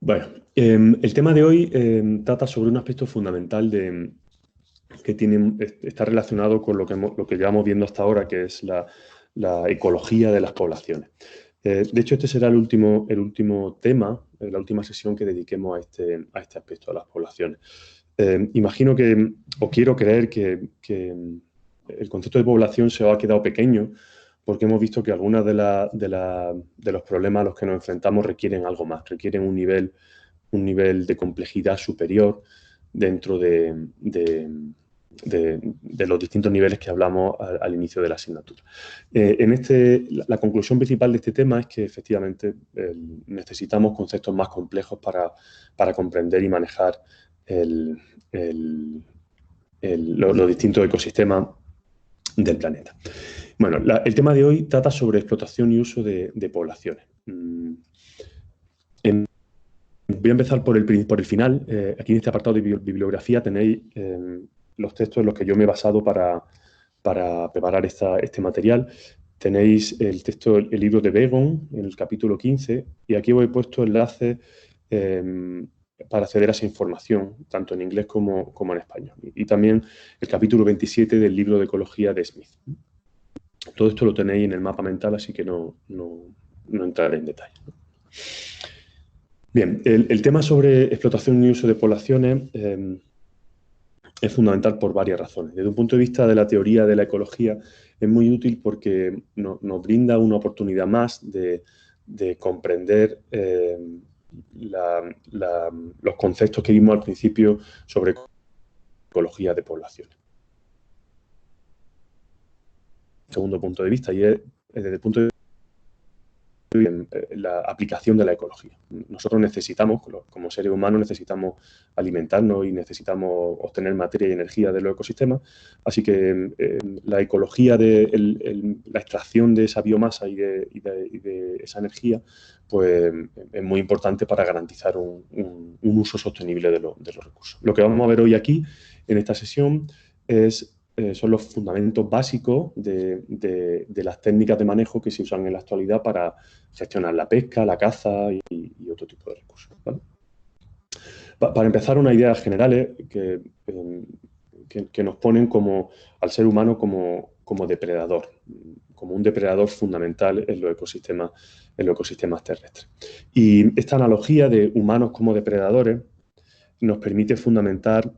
Bueno, el tema de hoy trata sobre un aspecto fundamental está relacionado con lo que llevamos viendo hasta ahora, que es la ecología de las poblaciones. De hecho, este será el último tema, la última sesión que dediquemos a este aspecto, a las poblaciones. Imagino que, o quiero creer que el concepto de población se ha quedado pequeño porque hemos visto que algunos de los problemas a los que nos enfrentamos requieren algo más, requieren un nivel de complejidad superior dentro de los distintos niveles que hablamos al inicio de la asignatura. La conclusión principal de este tema es que efectivamente necesitamos conceptos más complejos para comprender y manejar los distintos ecosistemas del planeta. Bueno, el tema de hoy trata sobre explotación y uso de poblaciones. Voy a empezar por el final. Aquí en este apartado de bibliografía tenéis los textos en los que yo me he basado para preparar este material. Tenéis el libro de Begon, en el capítulo 15, y aquí os he puesto enlaces para acceder a esa información, tanto en inglés como en español. Y también el capítulo 27 del libro de ecología de Smith. Todo esto lo tenéis en el mapa mental, así que no entraré en detalle. Bien, el tema sobre explotación y uso de poblaciones es fundamental por varias razones. Desde un punto de vista de la teoría de la ecología, es muy útil porque nos brinda una oportunidad más de comprender los conceptos que vimos al principio sobre ecología de poblaciones. Segundo punto de vista, y es desde el punto de vista la aplicación de la ecología. Nosotros necesitamos, como seres humanos, necesitamos alimentarnos y necesitamos obtener materia y energía de los ecosistemas, así que la ecología la extracción de esa biomasa y de esa energía, pues es muy importante para garantizar un uso sostenible de los recursos. Lo que vamos a ver hoy aquí, en esta sesión, son los fundamentos básicos de las técnicas de manejo que se usan en la actualidad para gestionar la pesca, la caza y otro tipo de recursos, ¿vale? Para empezar, unas ideas generales que nos ponen al ser humano como depredador, como un depredador fundamental en los ecosistemas terrestres. Y esta analogía de humanos como depredadores nos permite fundamentar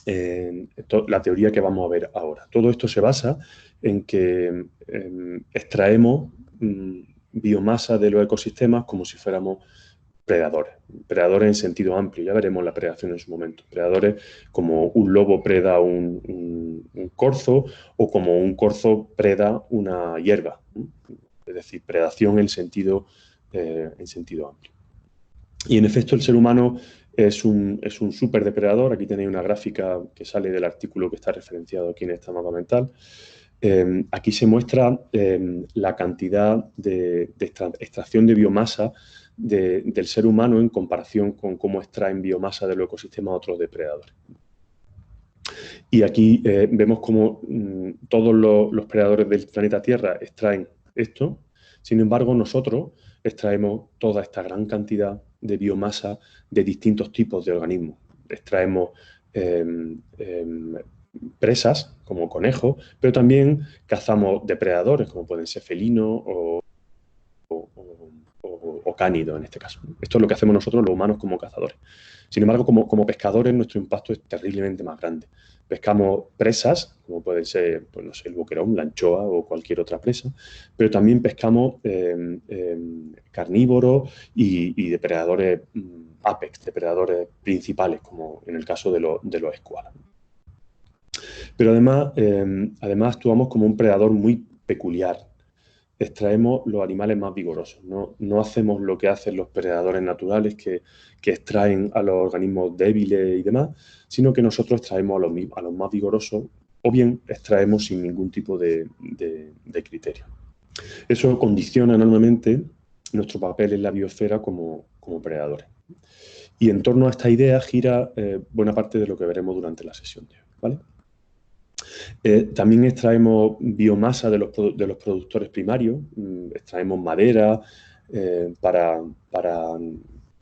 la teoría que vamos a ver ahora. Todo esto se basa en que extraemos biomasa de los ecosistemas como si fuéramos predadores en sentido amplio. Ya veremos la predación en su momento. Predadores como un lobo preda un corzo o como un corzo preda una hierba. Es decir, predación en sentido amplio. Y en efecto el ser humano es un superdepredador. Aquí tenéis una gráfica que sale del artículo que está referenciado aquí en este mapa mental. Aquí se muestra la cantidad de extracción de biomasa del ser humano en comparación con cómo extraen biomasa de los ecosistemas otros depredadores. Y aquí vemos cómo todos los predadores del planeta Tierra extraen esto. Sin embargo, nosotros extraemos toda esta gran cantidad de biomasa de distintos tipos de organismos. Extraemos presas, como conejos, pero también cazamos depredadores, como pueden ser felinos o cánidos en este caso. Esto es lo que hacemos nosotros los humanos como cazadores. Sin embargo, como pescadores, nuestro impacto es terriblemente más grande. Pescamos presas, como pueden ser, pues no sé, el boquerón, la anchoa o cualquier otra presa, pero también pescamos carnívoros y depredadores apex, depredadores principales, como en el caso de los escualas. Pero además actuamos como un predador muy peculiar. Extraemos los animales más vigorosos. No hacemos lo que hacen los predadores naturales que extraen a los organismos débiles y demás, sino que nosotros extraemos a los más vigorosos o bien extraemos sin ningún tipo de criterio. Eso condiciona enormemente nuestro papel en la biosfera como predadores. Y en torno a esta idea gira buena parte de lo que veremos durante la sesión de hoy, ¿vale? También extraemos biomasa de los productores primarios, extraemos madera para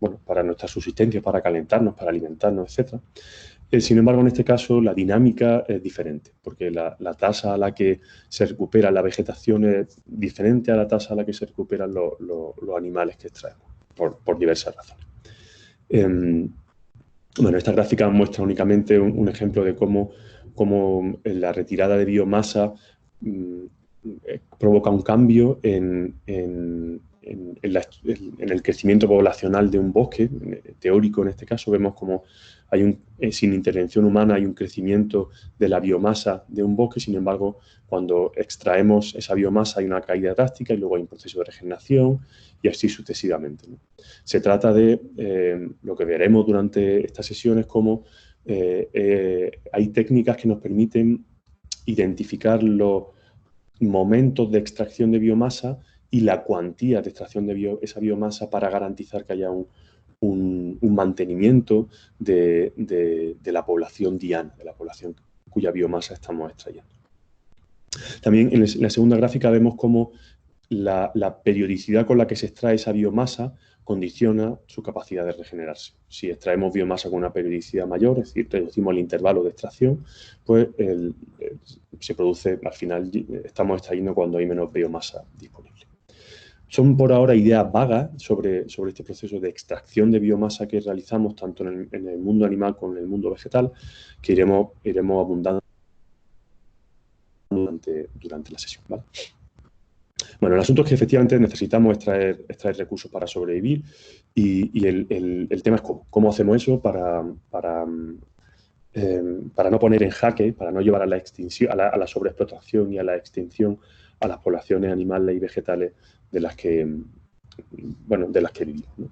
bueno, para nuestra subsistencia, para calentarnos, para alimentarnos, etc. Sin embargo, en este caso, la dinámica es diferente, porque la tasa a la que se recupera la vegetación es diferente a la tasa a la que se recuperan los animales que extraemos, por diversas razones. Bueno, esta gráfica muestra únicamente un ejemplo de cómo la retirada de biomasa provoca un cambio en el crecimiento poblacional de un bosque, teórico en este caso. Vemos como sin intervención humana hay un crecimiento de la biomasa de un bosque. Sin embargo, cuando extraemos esa biomasa hay una caída drástica y luego hay un proceso de regeneración y así sucesivamente, ¿no? Se trata de, lo que veremos durante estas sesiones, cómo hay técnicas que nos permiten identificar los momentos de extracción de biomasa y la cuantía de extracción de esa biomasa para garantizar que haya un mantenimiento de la población diana, de la población cuya biomasa estamos extrayendo. También en la segunda gráfica vemos cómo la periodicidad con la que se extrae esa biomasa condiciona su capacidad de regenerarse. Si extraemos biomasa con una periodicidad mayor, es decir, reducimos el intervalo de extracción, pues se produce, al final estamos extrayendo cuando hay menos biomasa disponible. Son por ahora ideas vagas sobre este proceso de extracción de biomasa que realizamos tanto en el mundo animal como en el mundo vegetal, que iremos abundando durante la sesión, ¿vale? Bueno, el asunto es que efectivamente necesitamos extraer recursos para sobrevivir y el tema es cómo hacemos eso para no poner en jaque, para no llevar a la extinción, a la sobreexplotación y a la extinción a las poblaciones animales y vegetales de las que vivimos, ¿no?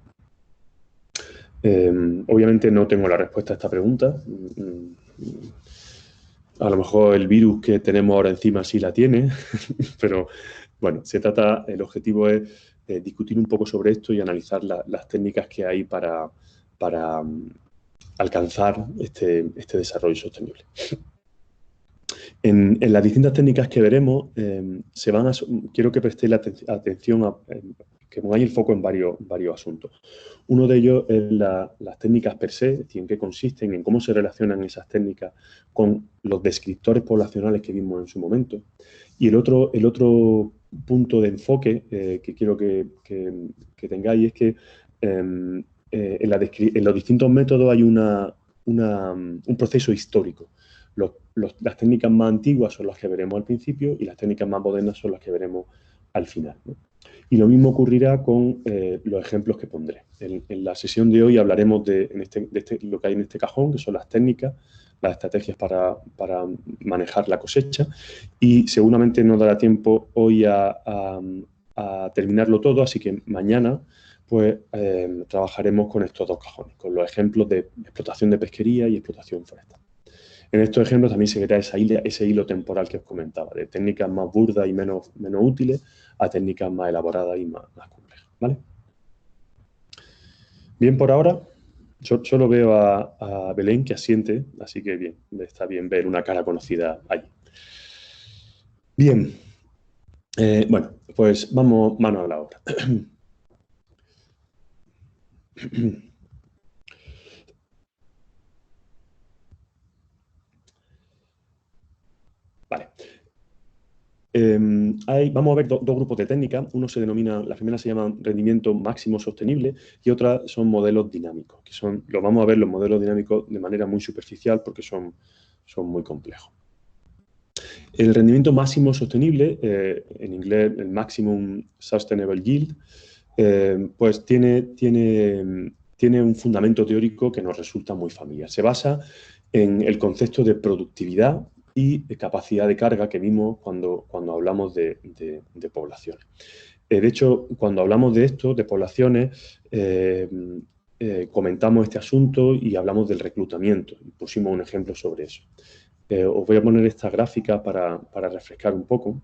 Obviamente no tengo la respuesta a esta pregunta. A lo mejor el virus que tenemos ahora encima sí la tiene, pero bueno, el objetivo es discutir un poco sobre esto y analizar las técnicas que hay para alcanzar este desarrollo sostenible. En las distintas técnicas que veremos, quiero que prestéis atención a que pongáis el foco en varios asuntos. Uno de ellos es las técnicas per se, es decir, en qué consisten, en cómo se relacionan esas técnicas con los descriptores poblacionales que vimos en su momento. Y el otro punto de enfoque que quiero que tengáis es que en los distintos métodos hay un proceso histórico. Las técnicas más antiguas son las que veremos al principio y las técnicas más modernas son las que veremos al final, ¿no? Y lo mismo ocurrirá con los ejemplos que pondré. En la sesión de hoy hablaremos de lo que hay en este cajón, que son las técnicas, las estrategias para manejar la cosecha, y seguramente no dará tiempo hoy a terminarlo todo, así que mañana pues trabajaremos con estos dos cajones, con los ejemplos de explotación de pesquería y explotación forestal. En estos ejemplos también se verá ese hilo temporal que os comentaba, de técnicas más burdas y menos útiles a técnicas más elaboradas y más complejas, ¿vale? Bien, por ahora, solo veo a Belén que asiente, así que bien, está bien ver una cara conocida allí. Bien, bueno, pues vamos mano a la obra. Vale. Vamos a ver dos grupos de técnicas. La primera se llama rendimiento máximo sostenible y otra son modelos dinámicos, lo vamos a ver los modelos dinámicos de manera muy superficial porque son muy complejos. El rendimiento máximo sostenible, en inglés el Maximum Sustainable Yield, pues tiene un fundamento teórico que nos resulta muy familiar. Se basa en el concepto de productividad y de capacidad de carga que vimos cuando hablamos de poblaciones. De hecho, cuando hablamos de esto, de poblaciones, comentamos este asunto y hablamos del reclutamiento. Y pusimos un ejemplo sobre eso. Os voy a poner esta gráfica para refrescar un poco.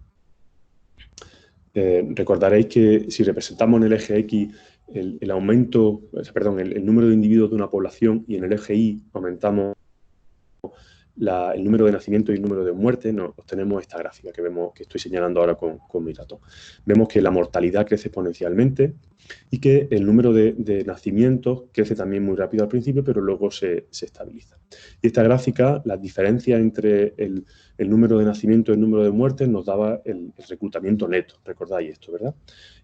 Recordaréis que si representamos en el eje X el número de individuos de una población y en el eje Y aumentamos el número de nacimientos y el número de muertes, obtenemos esta gráfica que vemos, que estoy señalando ahora con mi ratón. Vemos que la mortalidad crece exponencialmente y que el número de nacimientos crece también muy rápido al principio, pero luego se estabiliza. Y esta gráfica, las diferencias entre el número de nacimientos y el número de muertes nos daba el reclutamiento neto. Recordáis esto, ¿verdad?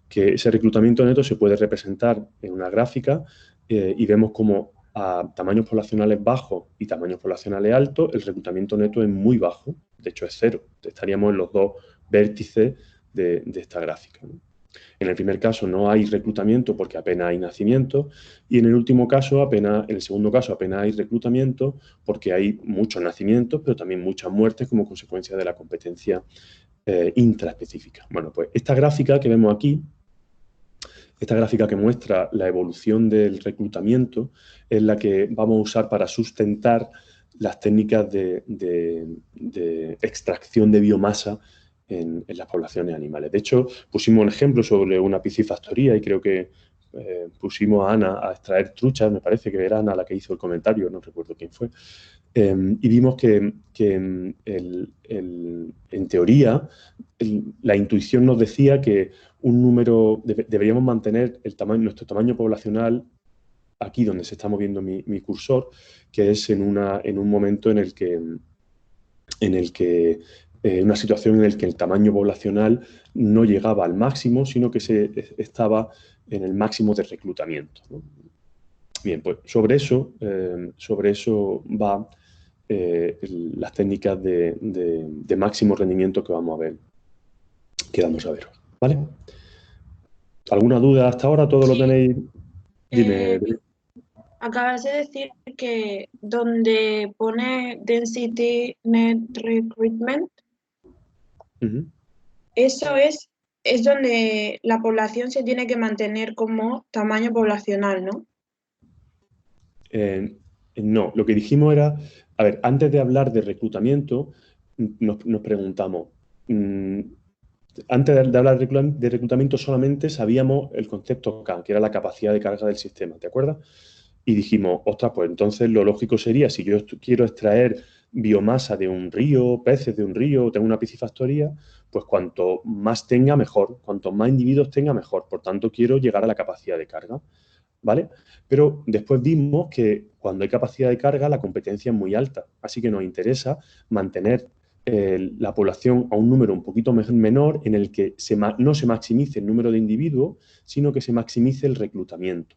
Que ese reclutamiento neto se puede representar en una gráfica y vemos como a tamaños poblacionales bajos y tamaños poblacionales altos, el reclutamiento neto es muy bajo, de hecho es cero. Estaríamos en los dos vértices de esta gráfica, ¿no? En el primer caso no hay reclutamiento porque apenas hay nacimiento y en el último caso, en el segundo caso apenas hay reclutamiento porque hay muchos nacimientos, pero también muchas muertes como consecuencia de la competencia intraespecífica. Bueno, pues esta gráfica que vemos aquí, esta gráfica que muestra la evolución del reclutamiento, es la que vamos a usar para sustentar las técnicas de extracción de biomasa en las poblaciones animales. De hecho, pusimos un ejemplo sobre una piscifactoría y creo que pusimos a Ana a extraer truchas, me parece que era Ana la que hizo el comentario, no recuerdo quién fue, y vimos que en teoría la intuición nos decía que un número, deberíamos mantener nuestro tamaño poblacional aquí donde se está moviendo mi cursor, que es en un momento en el que una situación en la que el tamaño poblacional no llegaba al máximo, sino que estaba en el máximo de reclutamiento, ¿no? Bien, pues sobre eso va las técnicas de máximo rendimiento que vamos a ver, ¿vale? ¿Alguna duda hasta ahora? ¿Todo lo tenéis? Dime. Acabas de decir que donde pone Density Net Recruitment, eso es donde la población se tiene que mantener como tamaño poblacional, ¿no? No, lo que dijimos era, a ver, antes de hablar de reclutamiento, nos preguntamos, antes de hablar de reclutamiento solamente sabíamos el concepto K, que era la capacidad de carga del sistema, ¿te acuerdas? Y dijimos, ostras, pues entonces lo lógico sería, si yo quiero extraer biomasa de un río, peces de un río, tengo una piscifactoría, pues cuanto más tenga, mejor. Cuanto más individuos tenga, mejor. Por tanto, quiero llegar a la capacidad de carga, ¿vale? Pero después vimos que cuando hay capacidad de carga, la competencia es muy alta. Así que nos interesa mantener la población a un número un poquito menor en el que no se maximice el número de individuos, sino que se maximice el reclutamiento.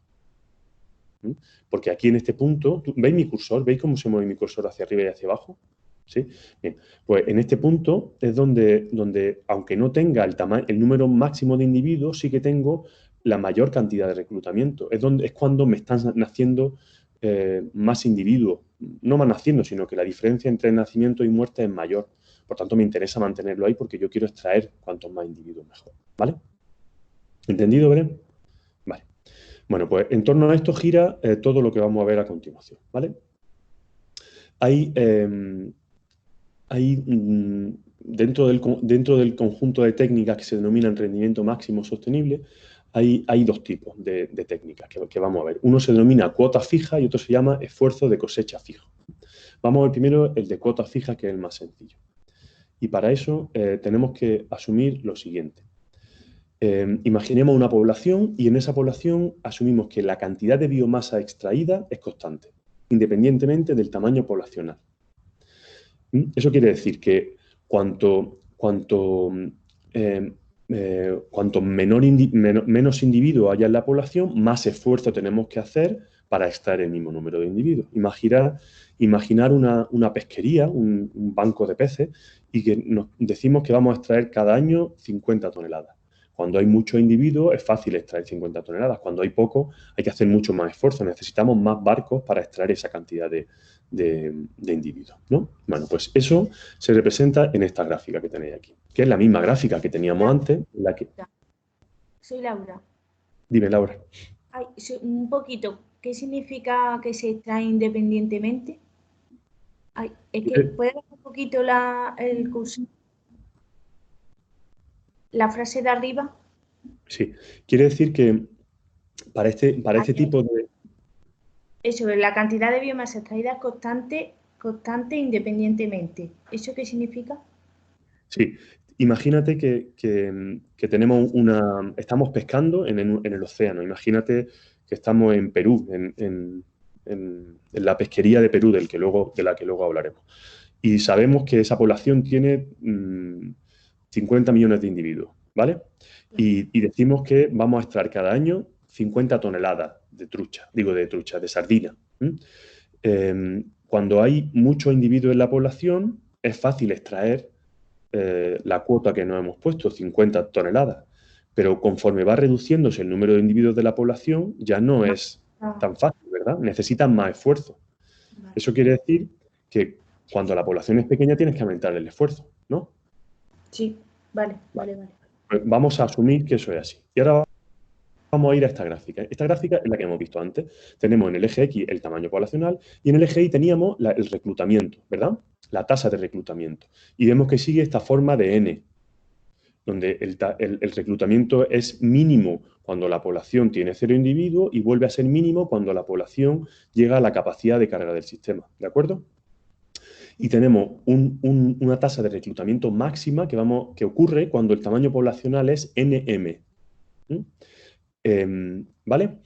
Porque aquí en este punto, ¿veis mi cursor? ¿Veis cómo se mueve mi cursor hacia arriba y hacia abajo? ¿Sí? Bien, pues en este punto es donde aunque no tenga el número máximo de individuos, sí que tengo la mayor cantidad de reclutamiento. Es cuando me están naciendo más individuos. No más naciendo, sino que la diferencia entre nacimiento y muerte es mayor. Por tanto, me interesa mantenerlo ahí porque yo quiero extraer cuantos más individuos mejor. ¿Vale? ¿Entendido, Belén? Vale. Bueno, pues en torno a esto gira todo lo que vamos a ver a continuación, ¿vale? Dentro del conjunto de técnicas que se denominan rendimiento máximo sostenible, hay dos tipos de técnicas que vamos a ver. Uno se denomina cuota fija y otro se llama esfuerzo de cosecha fijo. Vamos a ver primero el de cuota fija, que es el más sencillo. Y para eso tenemos que asumir lo siguiente. Imaginemos una población y en esa población asumimos que la cantidad de biomasa extraída es constante, independientemente del tamaño poblacional. Eso quiere decir que cuanto menos individuos haya en la población, más esfuerzo tenemos que hacer para extraer el mismo número de individuos. Imaginar una pesquería, un banco de peces, y que nos decimos que vamos a extraer cada año 50 toneladas. Cuando hay muchos individuos es fácil extraer 50 toneladas. Cuando hay pocos hay que hacer mucho más esfuerzo. Necesitamos más barcos para extraer esa cantidad de individuos, ¿no? Bueno, pues eso se representa en esta gráfica que tenéis aquí, que es la misma gráfica que teníamos antes. Soy Laura. Dime, Laura. Ay, un poquito. ¿Qué significa que se extrae independientemente? Ay, es que puedes ver un poquito el curso. La frase de arriba. Sí, quiere decir que para este tipo de... Eso, la cantidad de biomasa extraída es constante constante independientemente. ¿Eso qué significa? Sí, imagínate que tenemos estamos pescando en el océano. Imagínate que estamos en Perú, en la pesquería de Perú, de la que luego hablaremos. Y sabemos que esa población tiene 50 millones de individuos, ¿vale? Y decimos que vamos a extraer cada año 50 toneladas de sardina. Cuando hay muchos individuos en la población, es fácil extraer la cuota que nos hemos puesto, 50 toneladas. Pero conforme va reduciéndose el número de individuos de la población, ya no es tan fácil, ¿verdad? Necesitan más esfuerzo. Vale. Eso quiere decir que cuando la población es pequeña tienes que aumentar el esfuerzo, ¿no? Sí, vale. Pues vamos a asumir que eso es así. Y ahora vamos a ir a esta gráfica. Esta gráfica es la que hemos visto antes. Tenemos en el eje X el tamaño poblacional y en el eje Y teníamos el reclutamiento, ¿verdad? La tasa de reclutamiento. Y vemos que sigue esta forma de N, donde el reclutamiento es mínimo cuando la población tiene 0 individuos y vuelve a ser mínimo cuando la población llega a la capacidad de carga del sistema, ¿de acuerdo? Y tenemos una tasa de reclutamiento máxima que ocurre cuando el tamaño poblacional es NM. ¿Vale?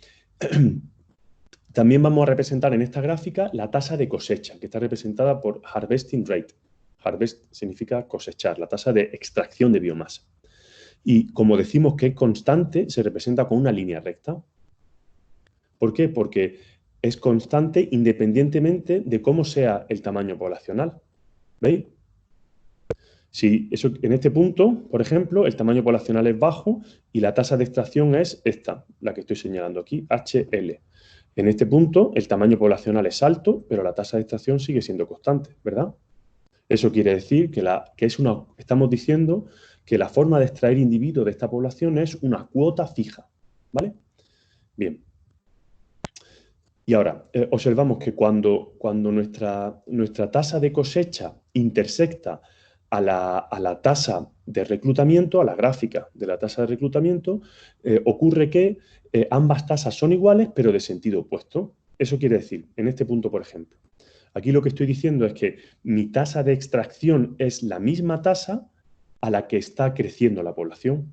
También vamos a representar en esta gráfica la tasa de cosecha, que está representada por harvesting rate. Harvest significa cosechar, la tasa de extracción de biomasa. Y como decimos que es constante, se representa con una línea recta. ¿Por qué? Porque es constante independientemente de cómo sea el tamaño poblacional. ¿Veis? Si eso, en este punto, por ejemplo, el tamaño poblacional es bajo y la tasa de extracción es esta, la que estoy señalando aquí, HL. En este punto, el tamaño poblacional es alto, pero la tasa de extracción sigue siendo constante, ¿verdad? Eso quiere decir estamos diciendo que la forma de extraer individuos de esta población es una cuota fija, ¿vale? Bien. Y ahora, observamos que cuando nuestra tasa de cosecha intersecta a la tasa de reclutamiento, a la gráfica de la tasa de reclutamiento, ocurre que ambas tasas son iguales, pero de sentido opuesto. Eso quiere decir, en este punto, por ejemplo, aquí lo que estoy diciendo es que mi tasa de extracción es la misma tasa a la que está creciendo la población.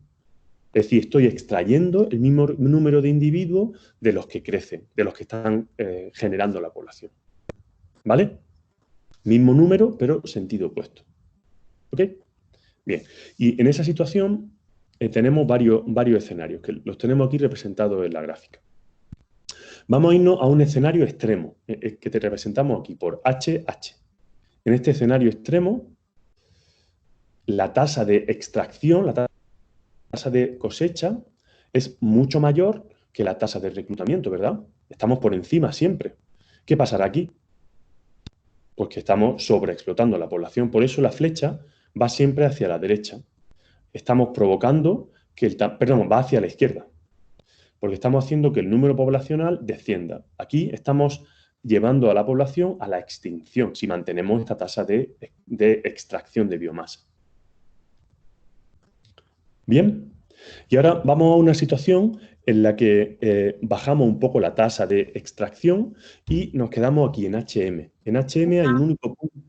Es decir, estoy extrayendo el mismo número de individuos de los que crecen, de los que están generando la población. ¿Vale? Mismo número, pero sentido opuesto. ¿Ok? Bien. Y en esa situación tenemos varios escenarios, que los tenemos aquí representados en la gráfica. Vamos a irnos a un escenario extremo, que te representamos aquí por HH. En este escenario extremo, la tasa de extracción, la tasa de cosecha, es mucho mayor que la tasa de reclutamiento, ¿verdad? Estamos por encima siempre. ¿Qué pasará aquí? Pues que estamos sobreexplotando la población. Por eso la flecha va siempre hacia la derecha. Estamos provocando que va hacia la izquierda. Porque estamos haciendo que el número poblacional descienda. Aquí estamos llevando a la población a la extinción si mantenemos esta tasa de extracción de biomasa. Bien. Y ahora vamos a una situación en la que bajamos un poco la tasa de extracción y nos quedamos aquí en HM. En HM hay un único punto.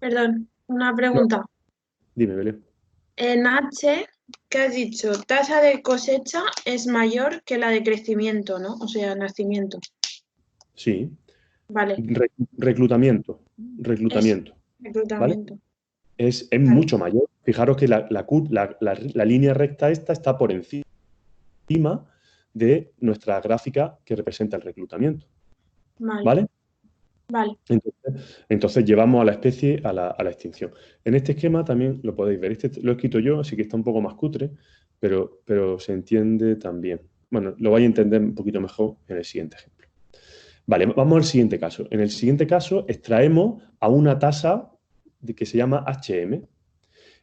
Perdón, una pregunta. No. Dime, Belén. En H, ¿qué has dicho? Tasa de cosecha es mayor que la de crecimiento, ¿no? O sea, nacimiento. Sí. Vale. Reclutamiento. Reclutamiento. ¿Vale? Es mucho mayor. Fijaros que la línea recta esta está por encima de nuestra gráfica que representa el reclutamiento. ¿Vale? Vale. Entonces llevamos a la especie a la extinción. En este esquema también lo podéis ver. Este lo he escrito yo, así que está un poco más cutre, pero se entiende también. Bueno, lo vais a entender un poquito mejor en el siguiente ejemplo. Vale, vamos al siguiente caso. En el siguiente caso extraemos a una tasa que se llama HM.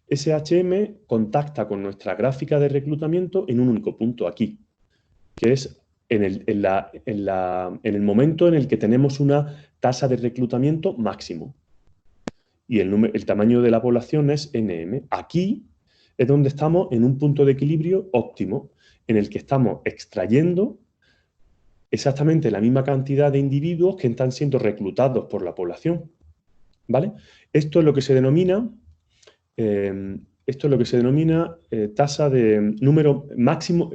Ese HM contacta con nuestra gráfica de reclutamiento en un único punto aquí, que es en el momento en el que tenemos una tasa de reclutamiento máximo. Y el tamaño de la población es NM. Aquí es donde estamos en un punto de equilibrio óptimo, en el que estamos extrayendo exactamente la misma cantidad de individuos que están siendo reclutados por la población. ¿vale? Esto es lo que se denomina, tasa de número máximo,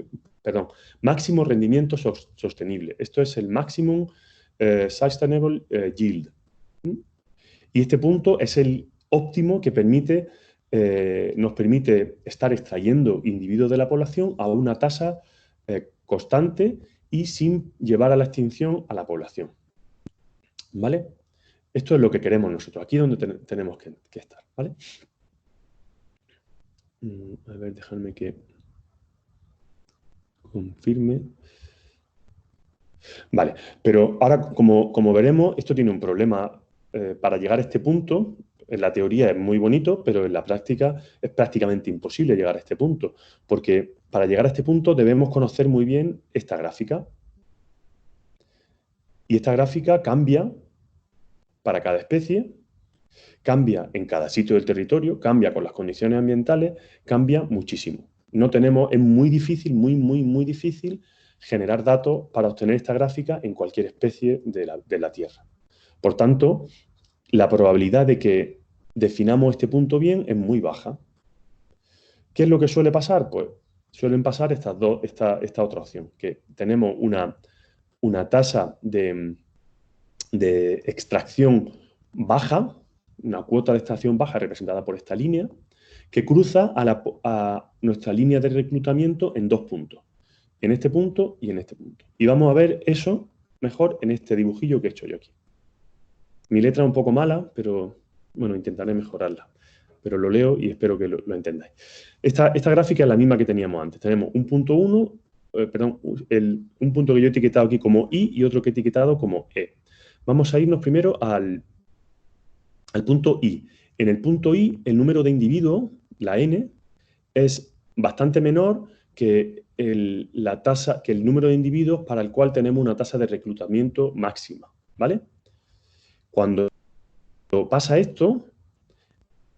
máximo rendimiento sostenible. Esto es el Maximum Sustainable Yield. Y este punto es el óptimo que nos permite estar extrayendo individuos de la población a una tasa constante y sin llevar a la extinción a la población. ¿Vale? Esto es lo que queremos nosotros. Aquí es donde tenemos que estar. ¿Vale? A ver, dejadme que confirme. Vale, pero ahora, como veremos, esto tiene un problema. Para llegar a este punto, en la teoría es muy bonito, pero en la práctica es prácticamente imposible llegar a este punto, porque para llegar a este punto debemos conocer muy bien esta gráfica. Y esta gráfica cambia para cada especie, cambia en cada sitio del territorio, cambia con las condiciones ambientales, cambia muchísimo. Es muy difícil, muy difícil generar datos para obtener esta gráfica en cualquier especie de la Tierra. Por tanto, la probabilidad de que definamos este punto bien es muy baja. ¿Qué es lo que suele pasar? Pues suelen pasar esta otra opción, que tenemos una tasa de extracción baja, una cuota de extracción baja representada por esta línea, que cruza a nuestra línea de reclutamiento en dos puntos, en este punto y en este punto. Y vamos a ver eso mejor en este dibujillo que he hecho yo aquí. Mi letra es un poco mala, pero bueno, intentaré mejorarla. Pero lo leo y espero que lo entendáis. Esta gráfica es la misma que teníamos antes. Tenemos un punto 1, un punto que yo he etiquetado aquí como I y otro que he etiquetado como E. Vamos a irnos primero al punto I. En el punto I, el número de individuos, la N, es bastante menor que el número de individuos para el cual tenemos una tasa de reclutamiento máxima, ¿vale? Cuando pasa esto,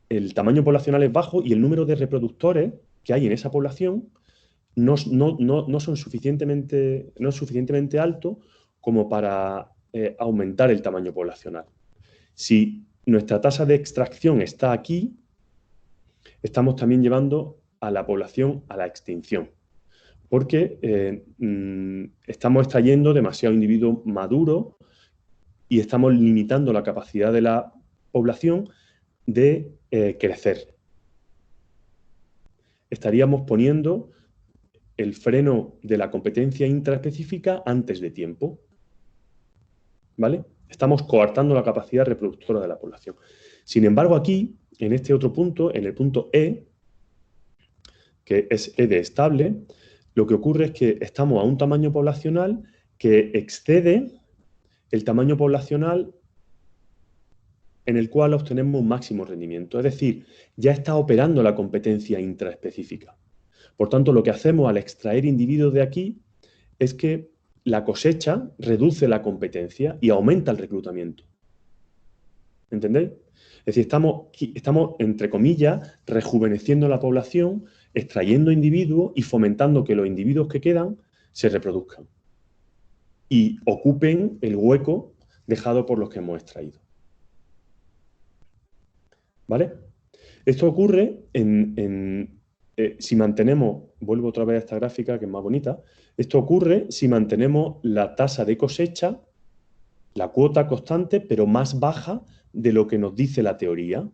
el tamaño poblacional es bajo y el número de reproductores que hay en esa población no es suficientemente alto como para aumentar el tamaño poblacional. Si nuestra tasa de extracción está aquí, estamos también llevando a la población a la extinción, porque estamos extrayendo demasiado individuo maduro y estamos limitando la capacidad de la población de crecer. Estaríamos poniendo el freno de la competencia intraespecífica antes de tiempo. ¿Vale? Estamos coartando la capacidad reproductora de la población. Sin embargo, aquí, en este otro punto, en el punto E, que es E de estable, lo que ocurre es que estamos a un tamaño poblacional que excede el tamaño poblacional en el cual obtenemos un máximo rendimiento. Es decir, ya está operando la competencia intraespecífica. Por tanto, lo que hacemos al extraer individuos de aquí es que la cosecha reduce la competencia y aumenta el reclutamiento. ¿Entendéis? Es decir, estamos, entre comillas, rejuveneciendo la población, extrayendo individuos y fomentando que los individuos que quedan se reproduzcan y ocupen el hueco dejado por los que hemos extraído. ¿Vale? Esto ocurre si mantenemos, vuelvo otra vez a esta gráfica que es más bonita, esto ocurre si mantenemos la tasa de cosecha, la cuota constante, pero más baja de lo que nos dice la teoría.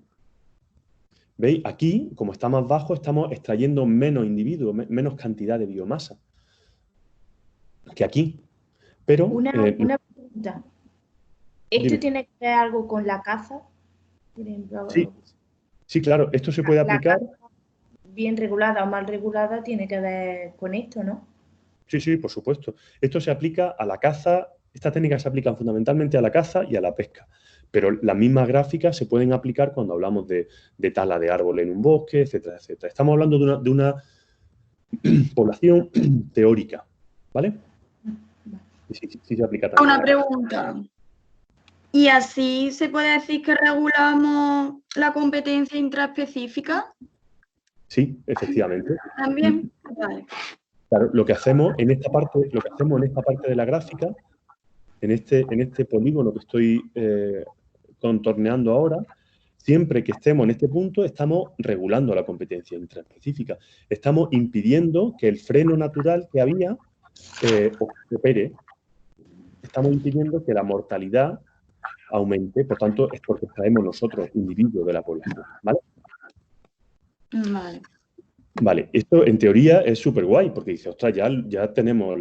¿Veis? Aquí, como está más bajo, estamos extrayendo menos individuos, menos cantidad de biomasa que aquí. Pero, una pregunta. ¿Esto dime. tiene que ver algo con la caza? Por ejemplo, sí, claro. Esto se puede aplicar. La caza bien regulada o mal regulada tiene que ver con esto, ¿no? Sí, por supuesto. Esto se aplica a la caza, estas técnicas se aplican fundamentalmente a la caza y a la pesca, pero las mismas gráficas se pueden aplicar cuando hablamos de tala de árbol en un bosque, etcétera, etcétera. Estamos hablando de una población teórica, ¿vale? Sí se aplica también. Una pregunta. ¿Y así se puede decir que regulamos la competencia intraespecífica? Sí, efectivamente. ¿También? Vale. Claro, lo que hacemos en esta parte de la gráfica, en este polígono que estoy contorneando ahora, siempre que estemos en este punto, estamos regulando la competencia intraespecífica. Estamos impidiendo que el freno natural que había opere. Estamos impidiendo que la mortalidad aumente, por tanto, es porque extraemos nosotros, individuos de la población, ¿vale? Vale. Vale, esto en teoría es súper guay, porque dice, ostras, ya tenemos,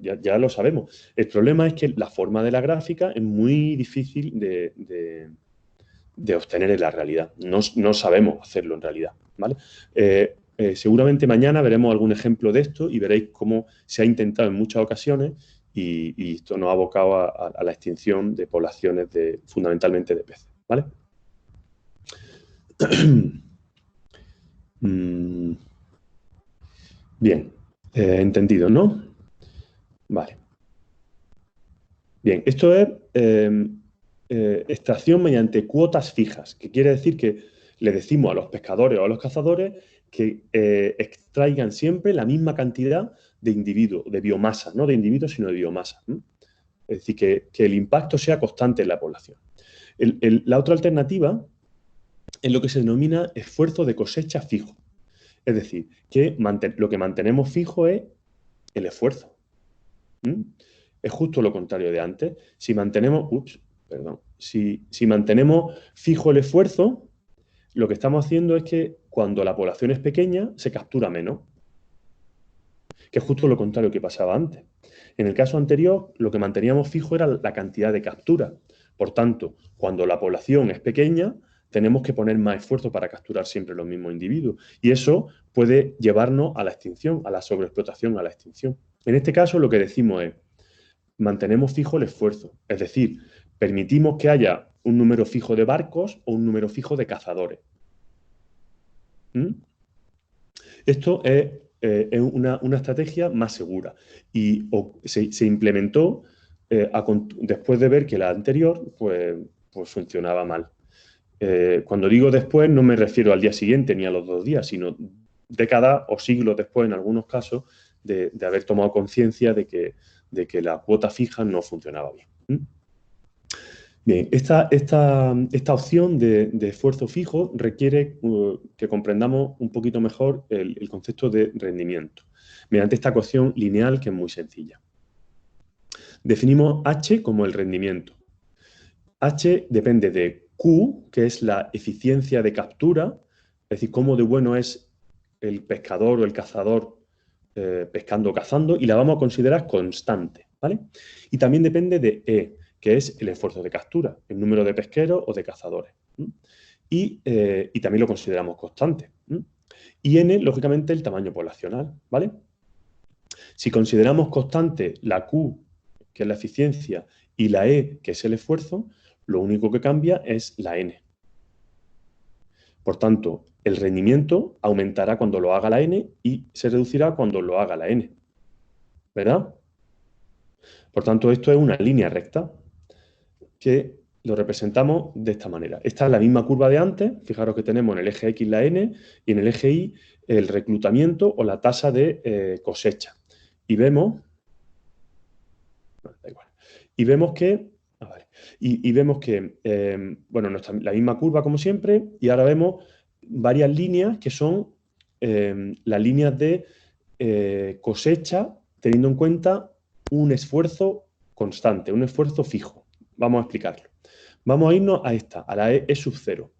ya lo sabemos. El problema es que la forma de la gráfica es muy difícil de obtener en la realidad. No sabemos hacerlo en realidad, ¿vale? Seguramente mañana veremos algún ejemplo de esto y veréis cómo se ha intentado en muchas ocasiones y esto nos ha abocado a la extinción de poblaciones fundamentalmente de peces, ¿vale? Bien, entendido, ¿no? Vale. Bien, esto es extracción mediante cuotas fijas, que quiere decir que le decimos a los pescadores o a los cazadores que extraigan siempre la misma cantidad de individuos, de biomasa, no de individuos, sino de biomasa. Es decir, que el impacto sea constante en la población. La otra alternativa es lo que se denomina esfuerzo de cosecha fijo. Es decir, que lo que mantenemos fijo es el esfuerzo. Es justo lo contrario de antes. Si mantenemos fijo el esfuerzo, lo que estamos haciendo es que cuando la población es pequeña, se captura menos. Que es justo lo contrario que pasaba antes. En el caso anterior, lo que manteníamos fijo era la cantidad de captura. Por tanto, cuando la población es pequeña, tenemos que poner más esfuerzo para capturar siempre los mismos individuos. Y eso puede llevarnos a la extinción, a la sobreexplotación, a la extinción. En este caso, lo que decimos es, mantenemos fijo el esfuerzo. Es decir, permitimos que haya un número fijo de barcos o un número fijo de cazadores. Esto es una estrategia más segura y se implementó después de ver que la anterior pues funcionaba mal. Cuando digo después no me refiero al día siguiente ni a los 2 días, sino décadas o siglos después en algunos casos de haber tomado conciencia de que la cuota fija no funcionaba bien. Bien, esta opción de esfuerzo fijo requiere que comprendamos un poquito mejor el concepto de rendimiento, mediante esta ecuación lineal que es muy sencilla. Definimos H como el rendimiento. H depende de Q, que es la eficiencia de captura, es decir, cómo de bueno es el pescador o el cazador pescando o cazando, y la vamos a considerar constante, ¿vale? Y también depende de E, que es el esfuerzo de captura, el número de pesqueros o de cazadores. Y también lo consideramos constante. Y N, lógicamente, el tamaño poblacional, ¿vale? Si consideramos constante la Q, que es la eficiencia, y la E, que es el esfuerzo, lo único que cambia es la N. Por tanto, el rendimiento aumentará cuando lo haga la N y se reducirá cuando lo haga la N. ¿Verdad? Por tanto, esto es una línea recta que lo representamos de esta manera. Esta es la misma curva de antes. Fijaros que tenemos en el eje X la N y en el eje Y el reclutamiento o la tasa de cosecha. Y vemos... No, da igual. Y vemos que... bueno, la misma curva como siempre, y ahora vemos varias líneas que son las líneas de cosecha teniendo en cuenta un esfuerzo constante, un esfuerzo fijo. Vamos a explicarlo. Vamos a irnos a esta, a la E sub 0.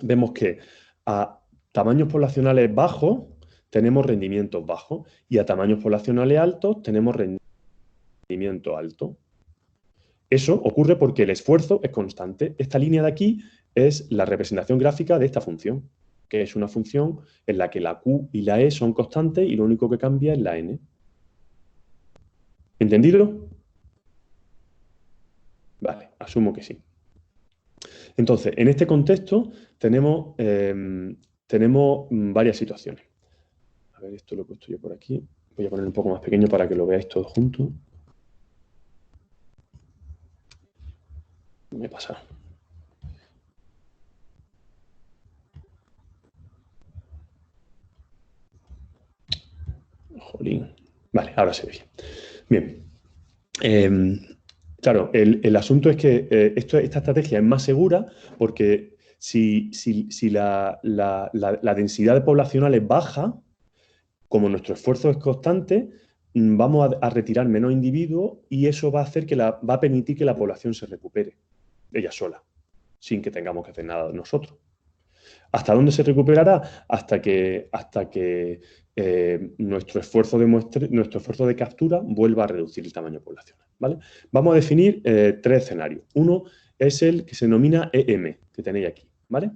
Vemos que a tamaños poblacionales bajos tenemos rendimientos bajos y a tamaños poblacionales altos tenemos rendimiento alto. Eso ocurre porque el esfuerzo es constante. Esta línea de aquí es la representación gráfica de esta función, que es una función en la que la Q y la E son constantes y lo único que cambia es la N. ¿Entendido? Vale, asumo que sí. Entonces, en este contexto tenemos varias situaciones. A ver, esto lo he puesto yo por aquí. Voy a poner un poco más pequeño para que lo veáis todos juntos. Me he pasado. Jolín. Vale, ahora se ve bien. Bien. Claro, el asunto es que esta estrategia es más segura porque si la densidad poblacional es baja, como nuestro esfuerzo es constante, vamos a retirar menos individuos y eso va a hacer va a permitir que la población se recupere ella sola, sin que tengamos que hacer nada nosotros. ¿Hasta dónde se recuperará? Hasta que nuestro esfuerzo de captura vuelva a reducir el tamaño poblacional, ¿vale? Vamos a definir 3 escenarios. Uno es el que se denomina EM, que tenéis aquí, ¿vale?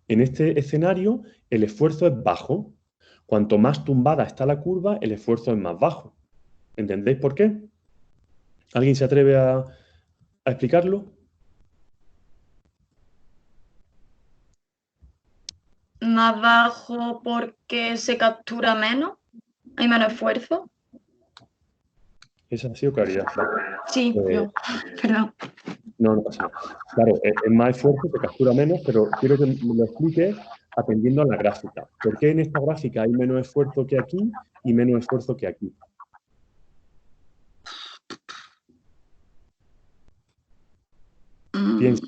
En este escenario, el esfuerzo es bajo. Cuanto más tumbada está la curva, el esfuerzo es más bajo. ¿Entendéis por qué? ¿Alguien se atreve a explicarlo? Más bajo porque se captura menos, hay menos esfuerzo. Esa ha sido claridad. Sí, perdón. No pasa nada. Claro, es más esfuerzo, se captura menos, pero quiero que me lo explique atendiendo a la gráfica. ¿Por qué en esta gráfica hay menos esfuerzo que aquí y menos esfuerzo que aquí? Piensa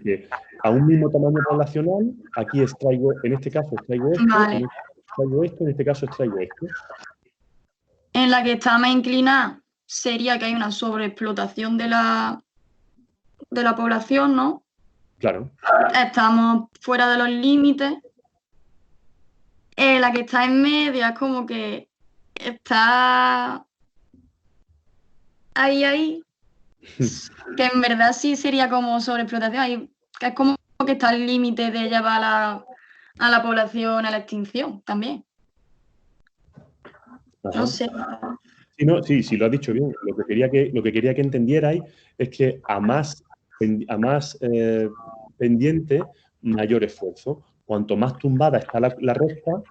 que a un mismo tamaño poblacional, aquí en este caso extraigo esto, Vale. en este caso extraigo esto, en este caso extraigo esto. En la que está más inclinada sería que hay una sobreexplotación de la población, ¿no? Claro. Estamos fuera de los límites. La que está en media es como que está ahí, que en verdad sí sería como sobreexplotación, ahí, que es como que está el límite de llevar a la población a la extinción también. Ajá. No sé. Sí, lo has dicho bien. Lo que quería que entendierais es que a más pendiente, mayor esfuerzo. Cuanto más tumbada está la recta,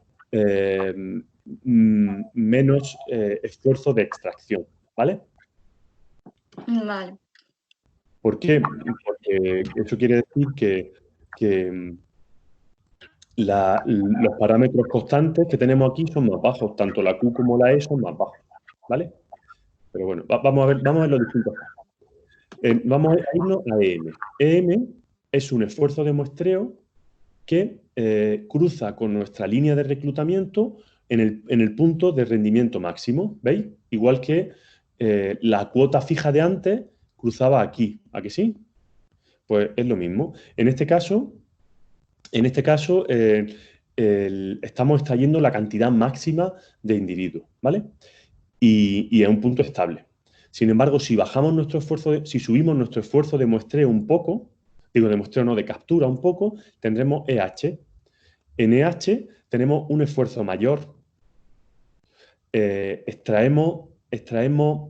menos esfuerzo de extracción, ¿vale? Vale. ¿Por qué? Porque eso quiere decir que los parámetros constantes que tenemos aquí son más bajos, tanto la Q como la E son más bajos, ¿vale? Pero bueno, vamos a ver los distintos casos. Vamos a irnos a EM. EM es un esfuerzo de muestreo que cruza con nuestra línea de reclutamiento en el punto de rendimiento máximo, ¿veis? Igual que la cuota fija de antes cruzaba aquí, ¿a que sí? Pues es lo mismo. En este caso estamos extrayendo la cantidad máxima de individuos, ¿vale? Y es un punto estable. Sin embargo, si subimos nuestro esfuerzo de muestreo un poco, digo de muestreo no, de captura un poco, tendremos EH. En EH tenemos un esfuerzo mayor. Extraemos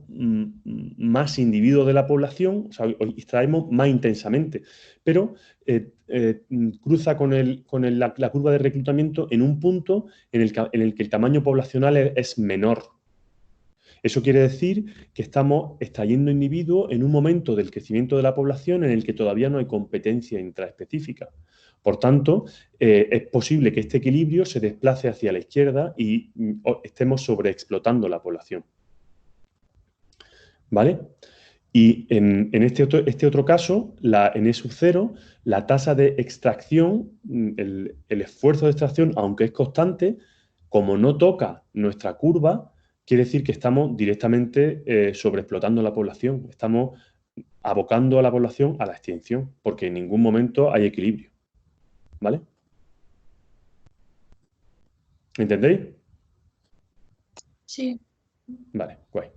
más individuos de la población, o sea, extraemos más intensamente, pero cruza con la curva de reclutamiento en un punto en el que el tamaño poblacional es menor. Eso quiere decir que estamos extrayendo individuos en un momento del crecimiento de la población en el que todavía no hay competencia intraespecífica. Por tanto, es posible que este equilibrio se desplace hacia la izquierda y estemos sobreexplotando la población. ¿Vale? Y en este otro caso, en E sub 0, la tasa de extracción, el esfuerzo de extracción, aunque es constante, como no toca nuestra curva, quiere decir que estamos directamente sobreexplotando la población. Estamos abocando a la población a la extinción, porque en ningún momento hay equilibrio. ¿Vale? ¿Entendéis? Sí. Vale, guay.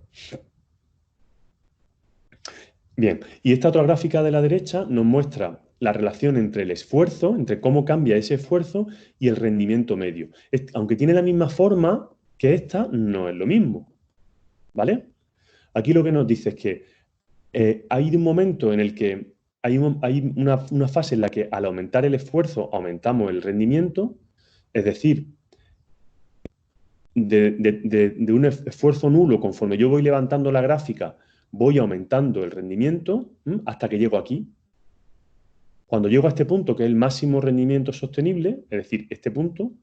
Bien, y esta otra gráfica de la derecha nos muestra la relación entre el esfuerzo, entre cómo cambia ese esfuerzo y el rendimiento medio. Aunque tiene la misma forma que esta, no es lo mismo. ¿Vale? Aquí lo que nos dice es que hay un momento en el que hay una fase en la que al aumentar el esfuerzo aumentamos el rendimiento, es decir, de un esfuerzo nulo, conforme yo voy levantando la gráfica, voy aumentando el rendimiento hasta que llego aquí. Cuando llego a este punto, que es el máximo rendimiento sostenible, es decir, este punto,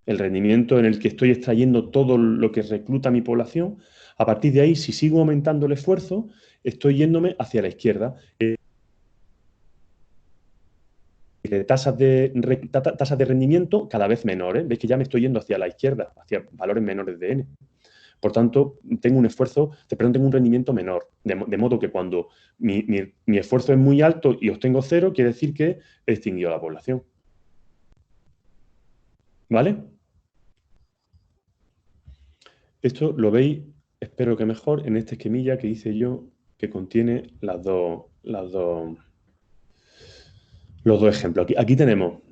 el rendimiento en el que estoy extrayendo todo lo que recluta mi población. A partir de ahí, si sigo aumentando el esfuerzo, estoy yéndome hacia la izquierda. Tasas de rendimiento cada vez menores. Veis que ya me estoy yendo hacia la izquierda, hacia valores menores de n. Por tanto, tengo un esfuerzo, tengo un rendimiento menor. De modo que cuando mi esfuerzo es muy alto y obtengo 0, quiere decir que he extinguido la población. ¿Vale? Esto lo veis, espero que mejor, en este esquemilla que hice yo, que contiene los dos ejemplos. Aquí tenemos,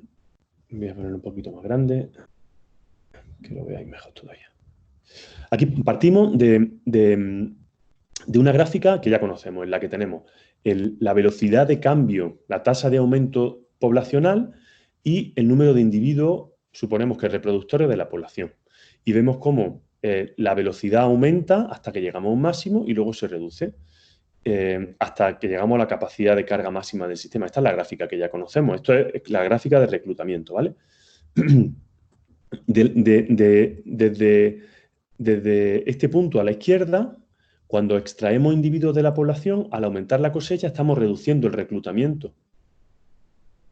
voy a poner un poquito más grande, que lo veáis mejor todavía. Aquí partimos de una gráfica que ya conocemos, en la que tenemos la velocidad de cambio, la tasa de aumento poblacional y el número de individuos, suponemos que reproductores de la población. Y vemos cómo la velocidad aumenta hasta que llegamos a un máximo y luego se reduce hasta que llegamos a la capacidad de carga máxima del sistema. Esta es la gráfica que ya conocemos. Esto es la gráfica de reclutamiento, ¿vale? Desde este punto a la izquierda, cuando extraemos individuos de la población, al aumentar la cosecha estamos reduciendo el reclutamiento.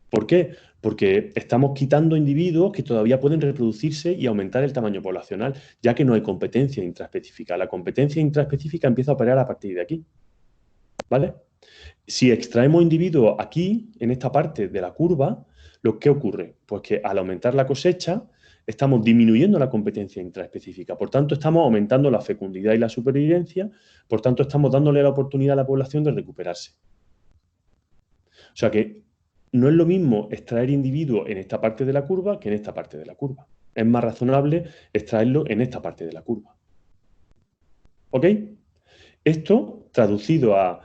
¿Por qué? Porque estamos quitando individuos que todavía pueden reproducirse y aumentar el tamaño poblacional, ya que no hay competencia intraespecífica. La competencia intraespecífica empieza a operar a partir de aquí. ¿Vale? Si extraemos individuos aquí, en esta parte de la curva, ¿qué ocurre? Pues que al aumentar la cosecha, estamos disminuyendo la competencia intraespecífica. Por tanto, estamos aumentando la fecundidad y la supervivencia. Por tanto, estamos dándole la oportunidad a la población de recuperarse. O sea que no es lo mismo extraer individuos en esta parte de la curva que en esta parte de la curva. Es más razonable extraerlo en esta parte de la curva. ¿Ok? Esto, traducido a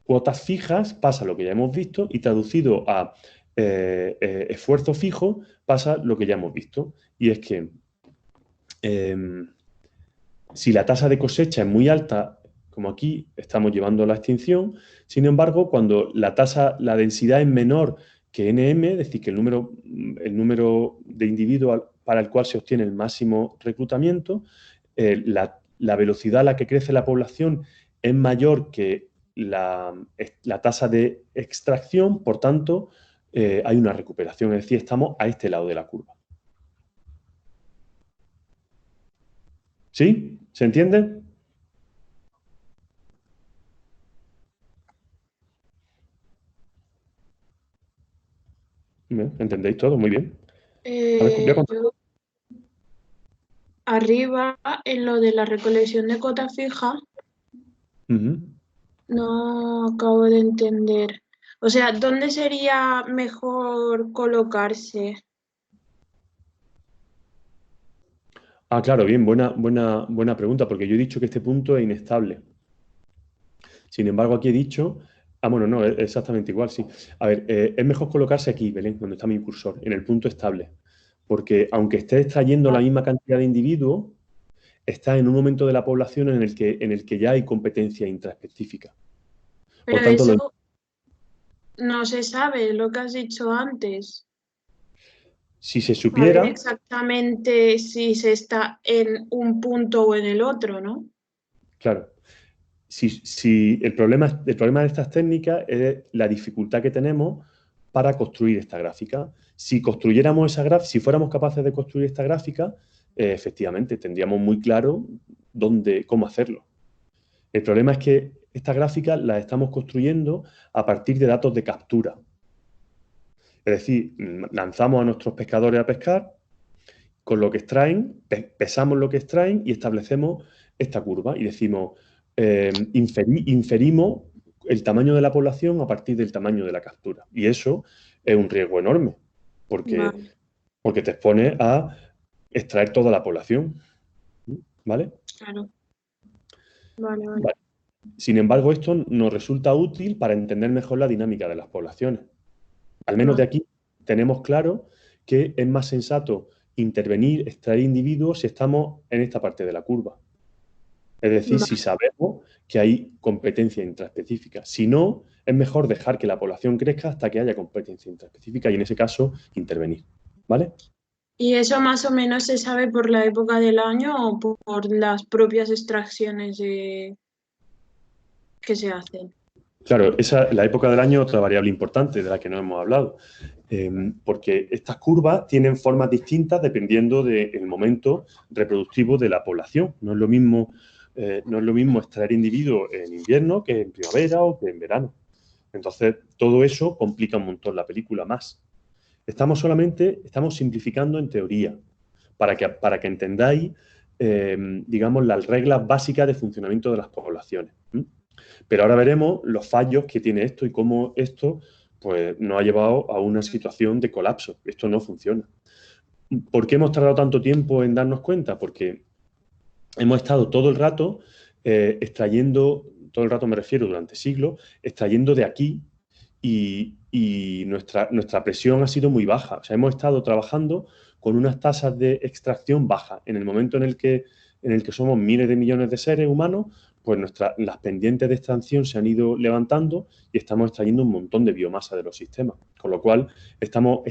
cuotas fijas, pasa lo que ya hemos visto, y traducido a esfuerzo fijo, pasa lo que ya hemos visto. Y es que si la tasa de cosecha es muy alta, como aquí estamos llevando a la extinción, sin embargo, cuando la densidad es menor que NM, es decir, que el número de individuos para el cual se obtiene el máximo reclutamiento, la velocidad a la que crece la población es mayor que la tasa de extracción, por tanto, hay una recuperación, es decir, estamos a este lado de la curva. ¿Sí? ¿Se entiende? ¿Entendéis todo? Muy bien. Yo, arriba, en lo de la recolección de cota fija, no acabo de entender. O sea, ¿dónde sería mejor colocarse? Ah, claro, bien, buena pregunta, porque yo he dicho que este punto es inestable. Sin embargo, aquí he dicho... Ah, bueno, no, es exactamente igual, sí. A ver, es mejor colocarse aquí, Belén, donde está mi cursor, en el punto estable. Porque aunque esté extrayendo la misma cantidad de individuos, está en un momento de la población en el que ya hay competencia intraespecífica. Pero Por tanto, eso no se sabe, lo que has dicho antes. si se supiera... Saber exactamente si se está en un punto o en el otro, ¿no? Claro. Si el problema de estas técnicas es la dificultad que tenemos para construir esta gráfica. Si construyéramos esa gráfica, si fuéramos capaces de construir esta gráfica, efectivamente tendríamos muy claro cómo hacerlo. El problema es que esta gráfica la estamos construyendo a partir de datos de captura. Es decir, lanzamos a nuestros pescadores a pescar, con lo que extraen, pesamos lo que extraen y establecemos esta curva y decimos, inferimos el tamaño de la población a partir del tamaño de la captura. Y eso es un riesgo enorme, porque te expone a extraer toda la población. ¿Vale? Claro. Vale. Sin embargo, esto nos resulta útil para entender mejor la dinámica de las poblaciones. Al menos de aquí tenemos claro que es más sensato intervenir, extraer individuos si estamos en esta parte de la curva. Es decir, si sabemos que hay competencia intraespecífica. Si no, es mejor dejar que la población crezca hasta que haya competencia intraespecífica y en ese caso intervenir. ¿Vale? ¿Y eso más o menos se sabe por la época del año o por las propias extracciones que se hacen? Claro, la época del año es otra variable importante de la que no hemos hablado, porque estas curvas tienen formas distintas dependiendo del momento reproductivo de la población. No es lo mismo extraer individuos en invierno que en primavera o que en verano. Entonces, todo eso complica un montón la película más. Estamos simplificando en teoría, para que entendáis, digamos, las reglas básicas de funcionamiento de las poblaciones. Pero ahora veremos los fallos que tiene esto y cómo esto pues, nos ha llevado a una situación de colapso. Esto no funciona. ¿Por qué hemos tardado tanto tiempo en darnos cuenta? Porque hemos estado todo el rato extrayendo, todo el rato me refiero durante siglos, extrayendo de aquí y nuestra presión ha sido muy baja. O sea, hemos estado trabajando con unas tasas de extracción bajas. En el momento en el que somos miles de millones de seres humanos, pues las pendientes de extracción se han ido levantando y estamos extrayendo un montón de biomasa de los sistemas. Con lo cual, estamos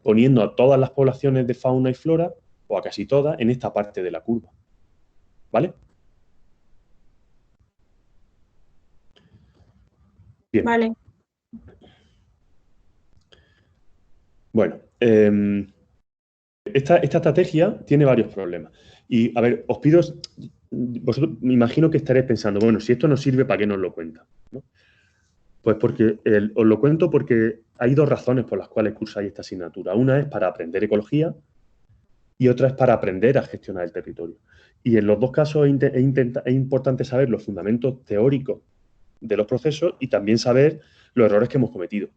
poniendo a todas las poblaciones de fauna y flora, o a casi todas, en esta parte de la curva. ¿Vale? Bien. Vale. Bueno, esta estrategia tiene varios problemas. Y, a ver, os pido, vosotros me imagino que estaréis pensando, bueno, si esto no sirve, ¿para qué nos lo cuentan? ¿No? Pues porque os lo cuento porque hay dos razones por las cuales cursáis esta asignatura. Una es para aprender ecología y otra es para aprender a gestionar el territorio. Y en los dos casos es importante saber los fundamentos teóricos de los procesos y también saber los errores que hemos cometido.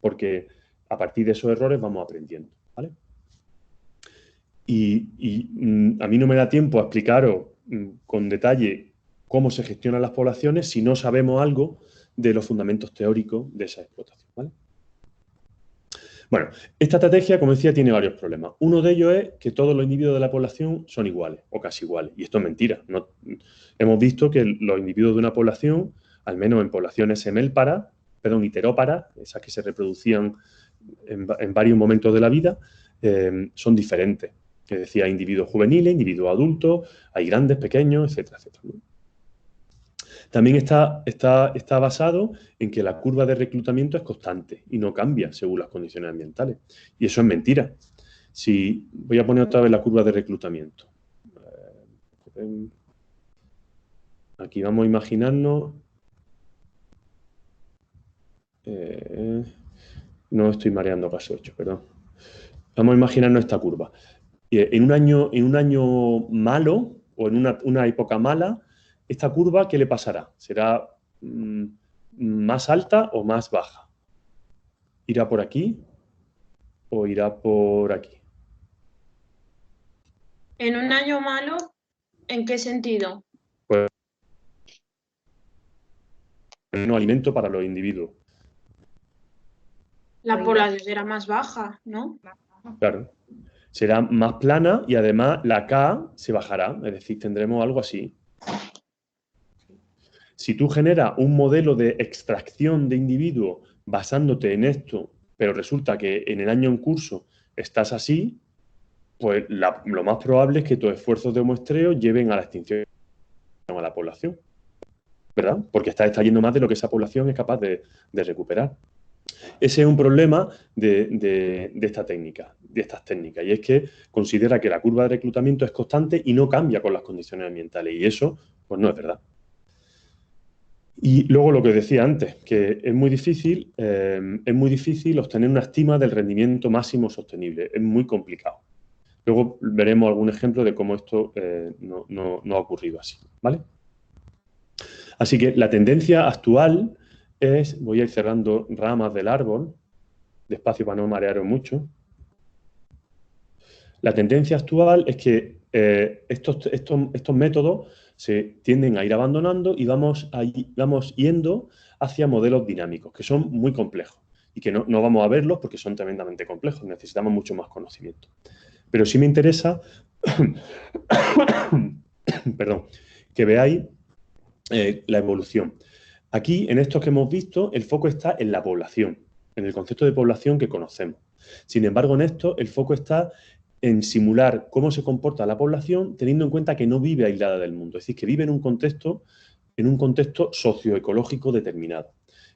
Porque a partir de esos errores vamos aprendiendo, ¿vale? Y a mí no me da tiempo a explicaros con detalle cómo se gestionan las poblaciones si no sabemos algo de los fundamentos teóricos de esa explotación, ¿vale? Bueno, esta estrategia, como decía, tiene varios problemas. Uno de ellos es que todos los individuos de la población son iguales o casi iguales. Y esto es mentira. Hemos visto que los individuos de una población, al menos en poblaciones iteróparas, esas que se reproducían en varios momentos de la vida, son diferentes. Es decir, hay individuos juveniles, individuos adultos, hay grandes, pequeños, etcétera, etcétera, ¿no? También está basado en que la curva de reclutamiento es constante y no cambia según las condiciones ambientales. Y eso es mentira. Voy a poner otra vez la curva de reclutamiento. Aquí vamos a imaginarnos... no estoy mareando caso 8, perdón. Vamos a imaginarnos esta curva. En un año malo o en una época mala, esta curva, ¿qué le pasará? ¿Será más alta o más baja? ¿Irá por aquí o irá por aquí? ¿En un año malo? ¿En qué sentido? Pues no alimento para los individuos. La población será más baja, ¿no? Claro. Será más plana y además la K se bajará, es decir, tendremos algo así. Si tú generas un modelo de extracción de individuos basándote en esto, pero resulta que en el año en curso estás así, pues lo más probable es que tus esfuerzos de muestreo lleven a la extinción de la población, ¿verdad? Porque estás extrayendo más de lo que esa población es capaz de recuperar. Ese es un problema de estas técnicas, y es que considera que la curva de reclutamiento es constante y no cambia con las condiciones ambientales, y eso, pues no es verdad. Y luego lo que decía antes, que es muy difícil obtener una estima del rendimiento máximo sostenible, es muy complicado. Luego veremos algún ejemplo de cómo esto no ha ocurrido así, ¿vale? Así que la tendencia actual es, voy a ir cerrando ramas del árbol, despacio para no marearos mucho. La tendencia actual es que estos métodos se tienden a ir abandonando y vamos yendo hacia modelos dinámicos, que son muy complejos y que no vamos a verlos porque son tremendamente complejos, necesitamos mucho más conocimiento. Pero sí me interesa perdón, que veáis la evolución. Aquí, en estos que hemos visto, el foco está en la población, en el concepto de población que conocemos. Sin embargo, en esto, el foco está en simular cómo se comporta la población teniendo en cuenta que no vive aislada del mundo, es decir, que vive en un contexto socioecológico determinado.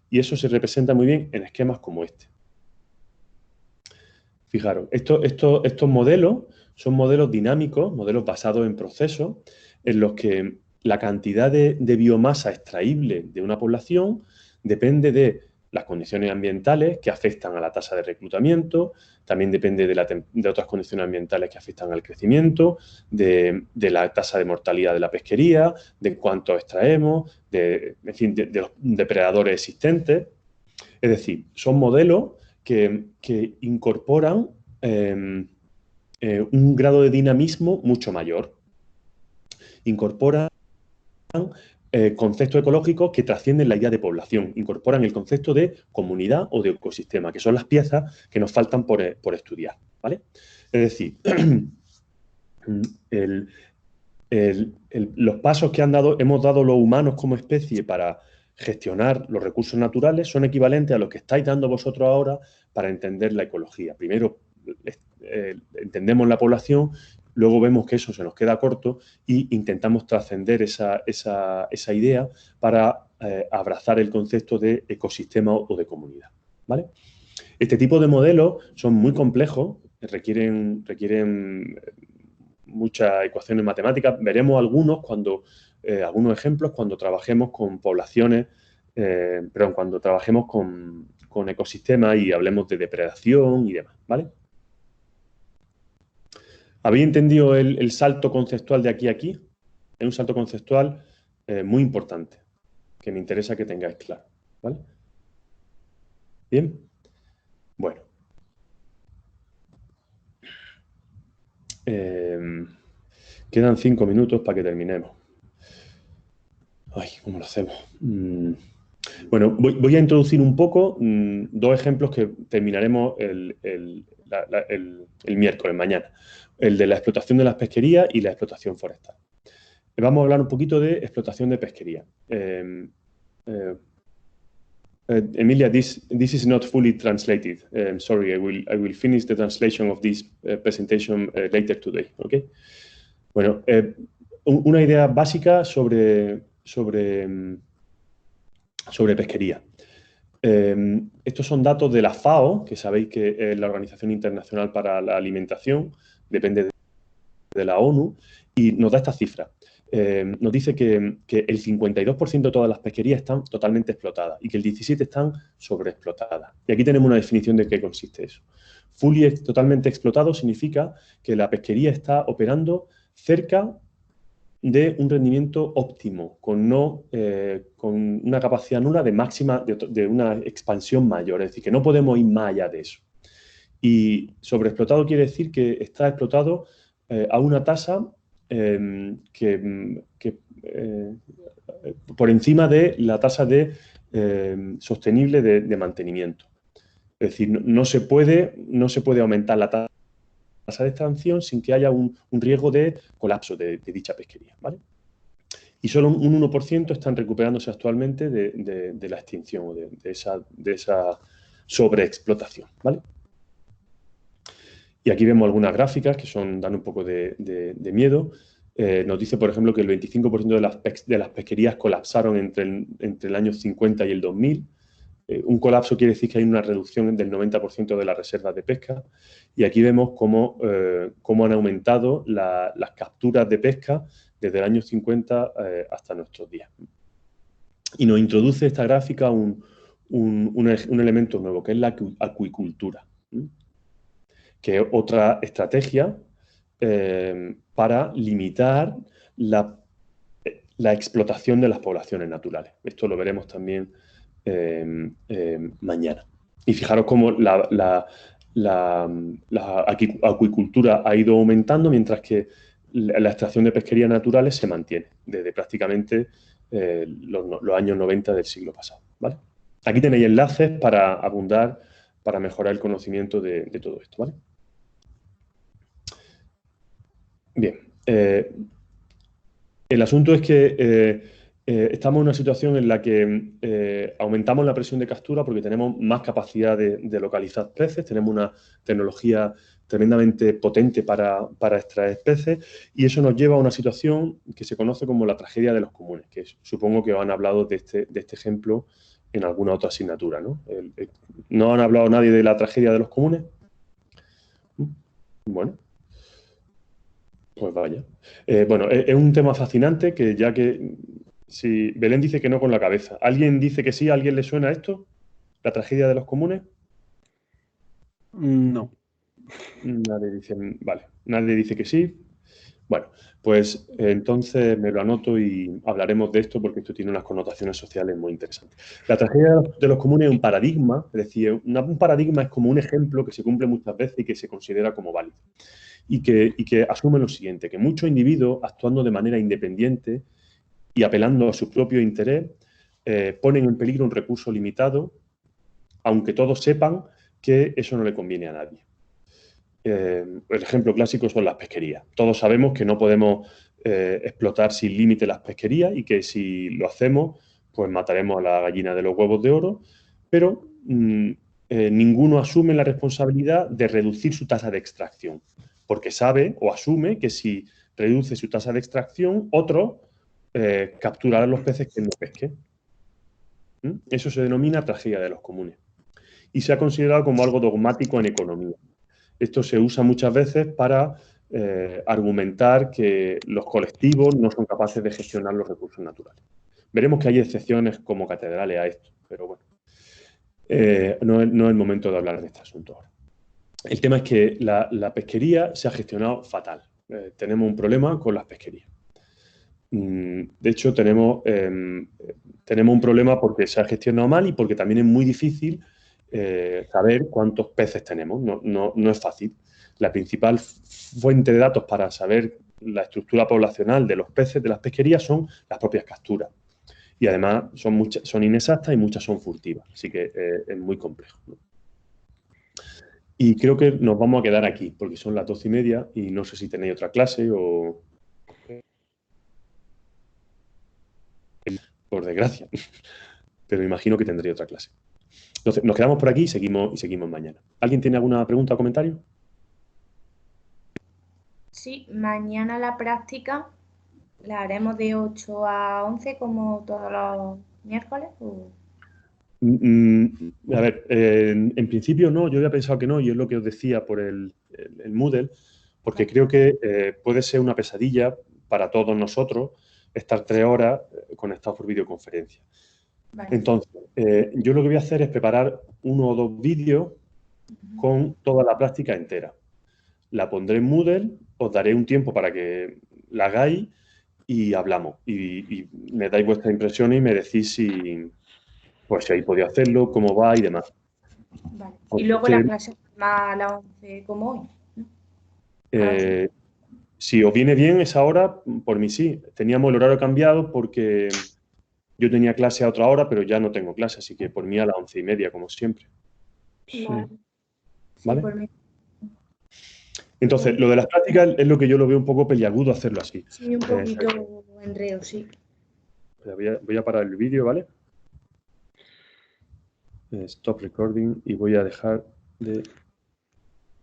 Y eso se representa muy bien en esquemas como este. Fijaros, estos modelos son modelos dinámicos, modelos basados en procesos, en los que la cantidad de biomasa extraíble de una población depende de las condiciones ambientales que afectan a la tasa de reclutamiento, también depende de otras condiciones ambientales que afectan al crecimiento, de la tasa de mortalidad de la pesquería, de cuánto extraemos, en fin, de los depredadores existentes. Es decir, son modelos que incorporan un grado de dinamismo mucho mayor. Incorporan conceptos ecológicos que trascienden la idea de población, incorporan el concepto de comunidad o de ecosistema, que son las piezas que nos faltan por estudiar, ¿vale? Es decir, los pasos que hemos dado los humanos como especie para gestionar los recursos naturales son equivalentes a los que estáis dando vosotros ahora para entender la ecología. Primero entendemos la población, luego vemos que eso se nos queda corto e intentamos trascender esa idea para abrazar el concepto de ecosistema o de comunidad, ¿vale? Este tipo de modelos son muy complejos, requieren muchas ecuaciones matemáticas. Veremos algunos ejemplos cuando trabajemos con poblaciones, cuando trabajemos con ecosistemas y hablemos de depredación y demás, ¿vale? ¿Habéis entendido el salto conceptual de aquí a aquí? Es un salto conceptual muy importante, que me interesa que tengáis claro, ¿vale? Bien. Bueno. Quedan 5 minutos para que terminemos. Ay, ¿cómo lo hacemos? Bueno, voy a introducir un poco 2 ejemplos que terminaremos el miércoles, mañana. El de la explotación de las pesquerías y la explotación forestal. Vamos a hablar un poquito de explotación de pesquería. Emilia, this is not fully translated. Sorry, I will finish the translation of this presentation later today. Okay. Bueno, una idea básica sobre pesquería. Estos son datos de la FAO, que sabéis que es la Organización Internacional para la Alimentación, depende de la ONU, y nos da esta cifra. Nos dice que el 52% de todas las pesquerías están totalmente explotadas y que el 17% están sobreexplotadas. Y aquí tenemos una definición de qué consiste eso. Totalmente explotado significa que la pesquería está operando cerca de un rendimiento óptimo, con una capacidad nula de máxima, de una expansión mayor, es decir, que no podemos ir más allá de eso. Y sobreexplotado quiere decir que está explotado a una tasa por encima de la tasa sostenible de mantenimiento. Es decir, no se puede aumentar la tasa de extracción sin que haya un riesgo de colapso de dicha pesquería, ¿vale? Y solo un 1% están recuperándose actualmente de la extinción o de esa sobreexplotación, ¿vale? Y aquí vemos algunas gráficas que dan un poco de miedo. Nos dice, por ejemplo, que el 25% de las pesquerías colapsaron entre el año 50 y el 2000. Un colapso quiere decir que hay una reducción del 90% de las reservas de pesca. Y aquí vemos cómo han aumentado las capturas de pesca desde el año 50 hasta nuestros días. Y nos introduce esta gráfica un elemento nuevo, que es la acuicultura, que es otra estrategia para limitar la explotación de las poblaciones naturales. Esto lo veremos también mañana. Y fijaros cómo la acuicultura ha ido aumentando mientras que la extracción de pesquerías naturales se mantiene desde prácticamente los años 90 del siglo pasado, ¿vale? Aquí tenéis enlaces para abundar, para mejorar el conocimiento de todo esto, ¿vale? Bien. El asunto es que estamos en una situación en la que aumentamos la presión de captura porque tenemos más capacidad de localizar peces, tenemos una tecnología tremendamente potente para extraer peces, y eso nos lleva a una situación que se conoce como la tragedia de los comunes, que supongo que os han hablado de este ejemplo en alguna otra asignatura, ¿no? ¿No han hablado nadie de la tragedia de los comunes? Bueno, pues vaya. Bueno, es un tema fascinante que ya que... Si Belén dice que no con la cabeza, ¿alguien dice que sí? ¿A alguien le suena esto? ¿La tragedia de los comunes? No. Nadie dice, vale, nadie dice que sí. Bueno, pues entonces me lo anoto y hablaremos de esto porque esto tiene unas connotaciones sociales muy interesantes. La tragedia de los comunes es un paradigma, es decir, un paradigma es como un ejemplo que se cumple muchas veces y que se considera como válido. Y que asume lo siguiente, que muchos individuos actuando de manera independiente y apelando a su propio interés, ponen en peligro un recurso limitado, aunque todos sepan que eso no le conviene a nadie. El ejemplo clásico son las pesquerías. Todos sabemos que no podemos explotar sin límite las pesquerías y que si lo hacemos, pues mataremos a la gallina de los huevos de oro, pero ninguno asume la responsabilidad de reducir su tasa de extracción, porque sabe o asume que si reduce su tasa de extracción, otro capturarán los peces que no pesque. Eso se denomina tragedia de los comunes y se ha considerado como algo dogmático en economía. Esto se usa muchas veces para argumentar que los colectivos no son capaces de gestionar los recursos naturales. Veremos que hay excepciones como catedrales a esto, pero bueno, no es el momento de hablar de este asunto ahora. El tema es que la pesquería se ha gestionado fatal. Tenemos un problema con las pesquerías. De hecho, tenemos un problema porque se ha gestionado mal y porque también es muy difícil saber cuántos peces tenemos. No es fácil. La principal fuente de datos para saber la estructura poblacional de los peces de las pesquerías son las propias capturas. Y además son inexactas y muchas son furtivas. Así que es muy complejo, ¿no? Y creo que nos vamos a quedar aquí porque son las 12:30 y no sé si tenéis otra clase o... Por desgracia, pero imagino que tendré otra clase. Entonces, nos quedamos por aquí y seguimos mañana. ¿Alguien tiene alguna pregunta o comentario? Sí, mañana la práctica la haremos de 8 a 11 como todos los miércoles. A ver, en principio no, yo había pensado que no, y es lo que os decía por el Moodle, porque creo que puede ser una pesadilla para todos nosotros estar 3 horas conectados por videoconferencia. Vale. Entonces, yo lo que voy a hacer es preparar 1 o 2 vídeos con toda la práctica entera. La pondré en Moodle, os daré un tiempo para que la hagáis y hablamos. Y me dais vuestras impresiones y me decís si habéis podido hacerlo, cómo va y demás. Vale. Y luego la clase a las 11 como hoy, ¿no? Si os viene bien esa hora, por mí sí. Teníamos el horario cambiado porque yo tenía clase a otra hora, pero ya no tengo clase, así que por mí a las 11:30, como siempre. Vale. ¿Vale? Sí, por mí. Entonces, lo de las prácticas es lo que yo lo veo un poco peliagudo hacerlo así. Sí, un poquito enreo, sí. Voy a parar el vídeo, ¿vale? Stop recording y voy a dejar de